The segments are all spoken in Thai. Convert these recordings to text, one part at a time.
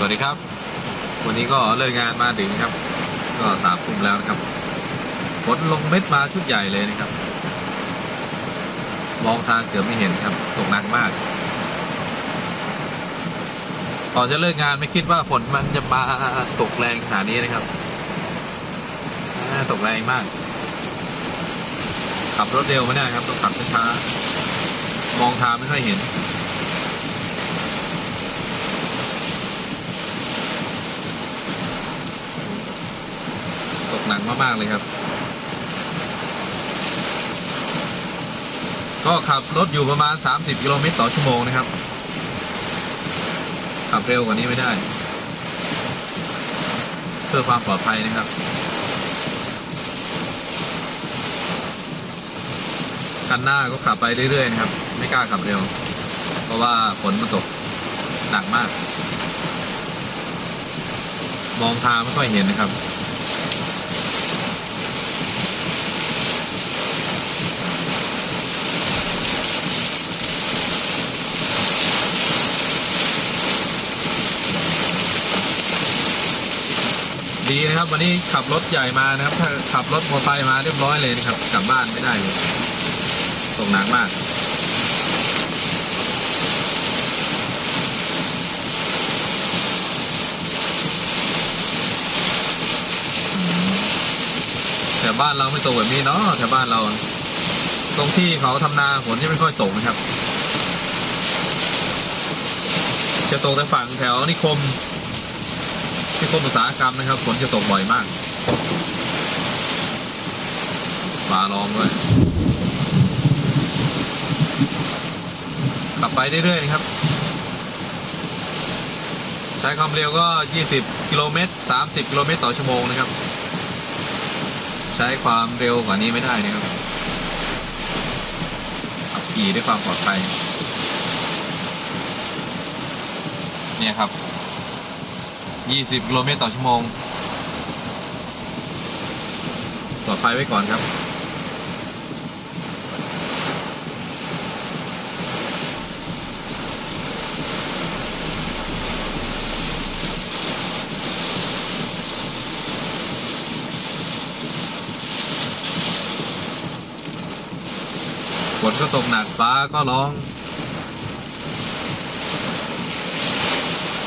สวัสดีครับวันนี้ก็เลิกงานมาถึงครับก็3 ทุ่มแล้วนะครับฝนลงเม็ดมาชุดใหญ่เลยนะครับมองทางเกือบไม่เห็นครับตกหนักมากก่อนจะเลิกงานไม่คิดว่าฝนมันจะมาตกแรงขนาดนี้นะครับตกแรงมากขับรถเร็วไม่ได้ครับต้องขับช้าๆมองทางไม่ค่อยเห็นตกหนักมากๆเลยครับก็ขับรถอยู่ประมาณ30 กิโลเมตรต่อชั่วโมงนะครับขับเร็วกว่านี้ไม่ได้เพื่อความปลอดภัยนะครับคันหน้าก็ขับไปเรื่อยๆนะครับไม่กล้าขับเร็วเพราะว่าฝนมันตกหนักมากมองทางไม่ค่อยเห็นนะครับดีนะครับวันนี้ขับรถใหญ่มานะครับถ้าขับรถมอเตอร์ไซค์มาเรียบร้อยเลยนะครับกลับบ้านไม่ได้เลยตกหนักมากแต่บ้านเราไม่ตกแบบนี้เนาะแถวบ้านเราตรงที่เขาทำนาฝนยังไม่ค่อยตกนะครับจะตกแต่ฝั่งแถวนิคมอุตสาหกรรมนะครับฝนจะตกบ่อยมากฟ้าร้องด้วยขับไปเรื่อยๆนะครับใช้ความเร็วก็20 กิโลเมตร30 กิโลเมตรต่อชั่วโมงนะครับใช้ความเร็วกว่านี้ไม่ได้นะครับขับขี่ด้วยความปลอดภัยเนี่ยครับ20 กิโลเมตรต่อชั่วโมงปลอดภัยไว้ก่อนครับฝนก็ตกหนักฟ้าก็ร้อง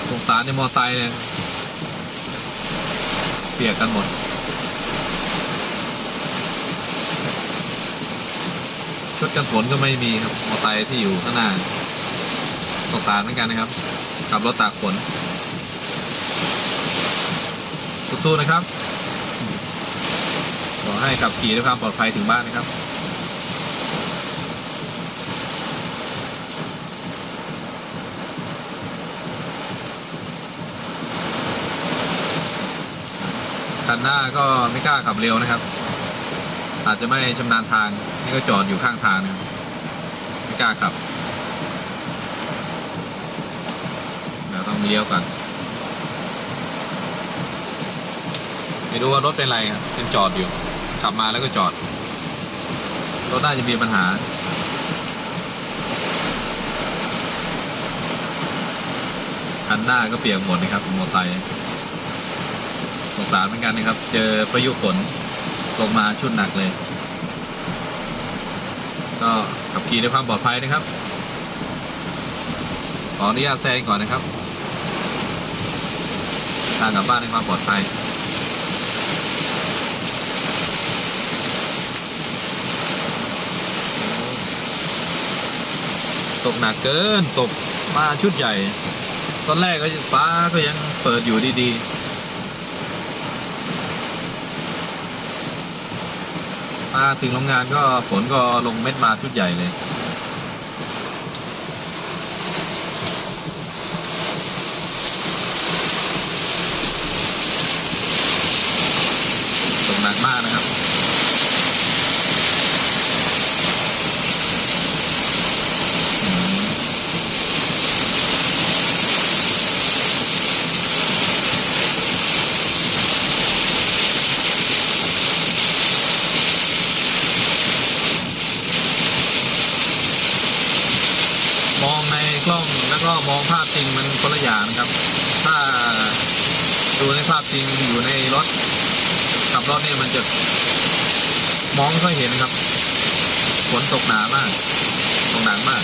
สงสารในมอไซค์เนี่ยเปียกกันหมดชุดกันฝนก็ไม่มีครับมอไซค์ที่อยู่ข้างหน้าสงสารเหมือนกันนะครับขับรถตากฝนสู้ๆนะครับขอให้ขับขี่ด้วยความปลอดภัยถึงบ้านนะครับคันหน้าก็ไม่กล้าขับเร็วนะครับอาจจะไม่ชำนาญทางนี่ก็จอดอยู่ข้างทางนะครับไม่กล้าขับเดี๋ยวต้องเลี้ยวก่อนไม่รู้ว่ารถเป็นไรครับเป็นจอดอยู่ขับมาแล้วก็จอดรถน่าจะมีปัญหาคันหน้าก็เปียกหมดนะครับมอเตอร์ไซค์สงสารเหมือนกันนะครับเจอพายุฝนลงมาชุดหนักเลยก็ขับขี่ด้วยความปลอดภัยนะครับขออนุญาตแซงก่อนนะครับทางกลับบ้านในความปลอดภัยตกหนักเกินตกมาชุดใหญ่ตอนแรกก็ฟ้าก็ยังเปิดอยู่ดีๆมาถึงโรงงานก็ฝนก็ลงเม็ดมาชุดใหญ่เลยตกหนักมากนะครับมองในกล้องแล้วก็มองภาพจริงมันคนละอย่างนะครับ ถ้าดูในภาพจริงอยู่ในรถขับรถเนี่ยมันจะมองไม่ค่อยเห็นครับฝนตกหนามากตกหนักมาก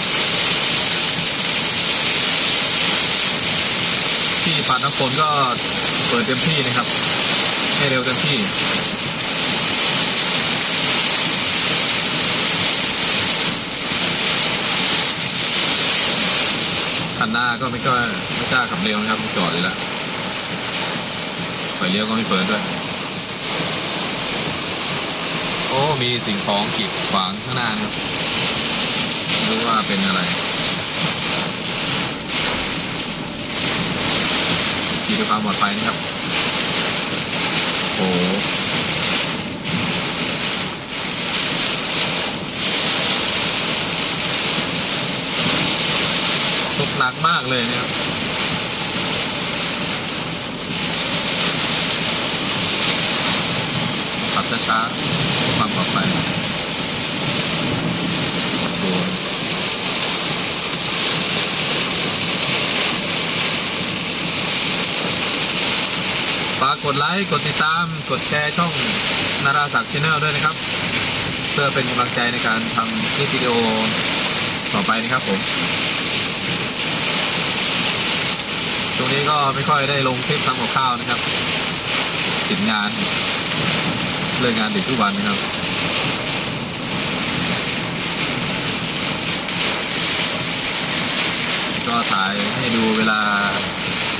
ที่ปัดน้ำฝนก็เปิดเต็มที่นะครับให้เร็วเต็มที่คันหน้าก็ไม่กล้าขับเร็วนะครับจอดเลยละไฟเลี้ยวก็ไม่เปิดด้วยโอ้มีสิ่งของกีดขวางข้างหน้านะครับไม่รู้ว่าเป็นอะไรขี่ด้วยความปลอดภัยนะครับโอ้ตกหนักมากเลยเนี่ยขับช้าๆความปลอดภัยโอ้ฝากกดไลค์กดติดตามกดแชร์ช่องนาราศักดิ์ Channel ด้วยนะครับเพื่อเป็นกำลังใจในการทำคลิปวิดีโอต่อไปนะครับผมช่วงนี้ก็ไม่ค่อยได้ลงคลิปทำกับข้าวนะครับติดงานเลิกงานดึกทุกวันนะครับก็ถ่ายให้ดูเวลา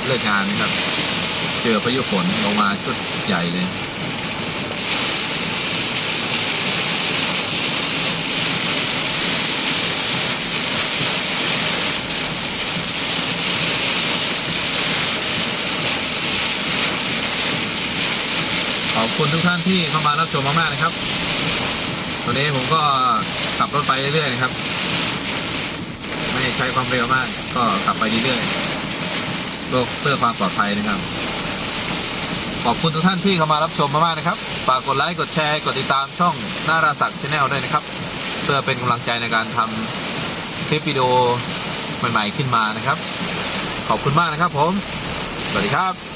เลิกงานนะครับเจอพายุฝนลงมาชุดใหญ่เลยขอบคุณทุกท่านที่เข้ามารับชมมากๆนะครับตอนนี้ผมก็ขับรถไปเรื่อยๆนะครับไม่ใช้ความเร็วมากก็ขับไปเรื่อยๆเพื่อความปลอดภัยนะครับขอบคุณทุกท่านที่เข้ามารับชมมากๆนะครับฝากกดไลค์กดแชร์กดติดตามช่องนาราศักดิ์ Channel ด้วยนะครับเพื่อเป็นกำลังใจในการทำคลิปวิดีโอใหม่ๆขึ้นมานะครับขอบคุณมากนะครับผมสวัสดีครับ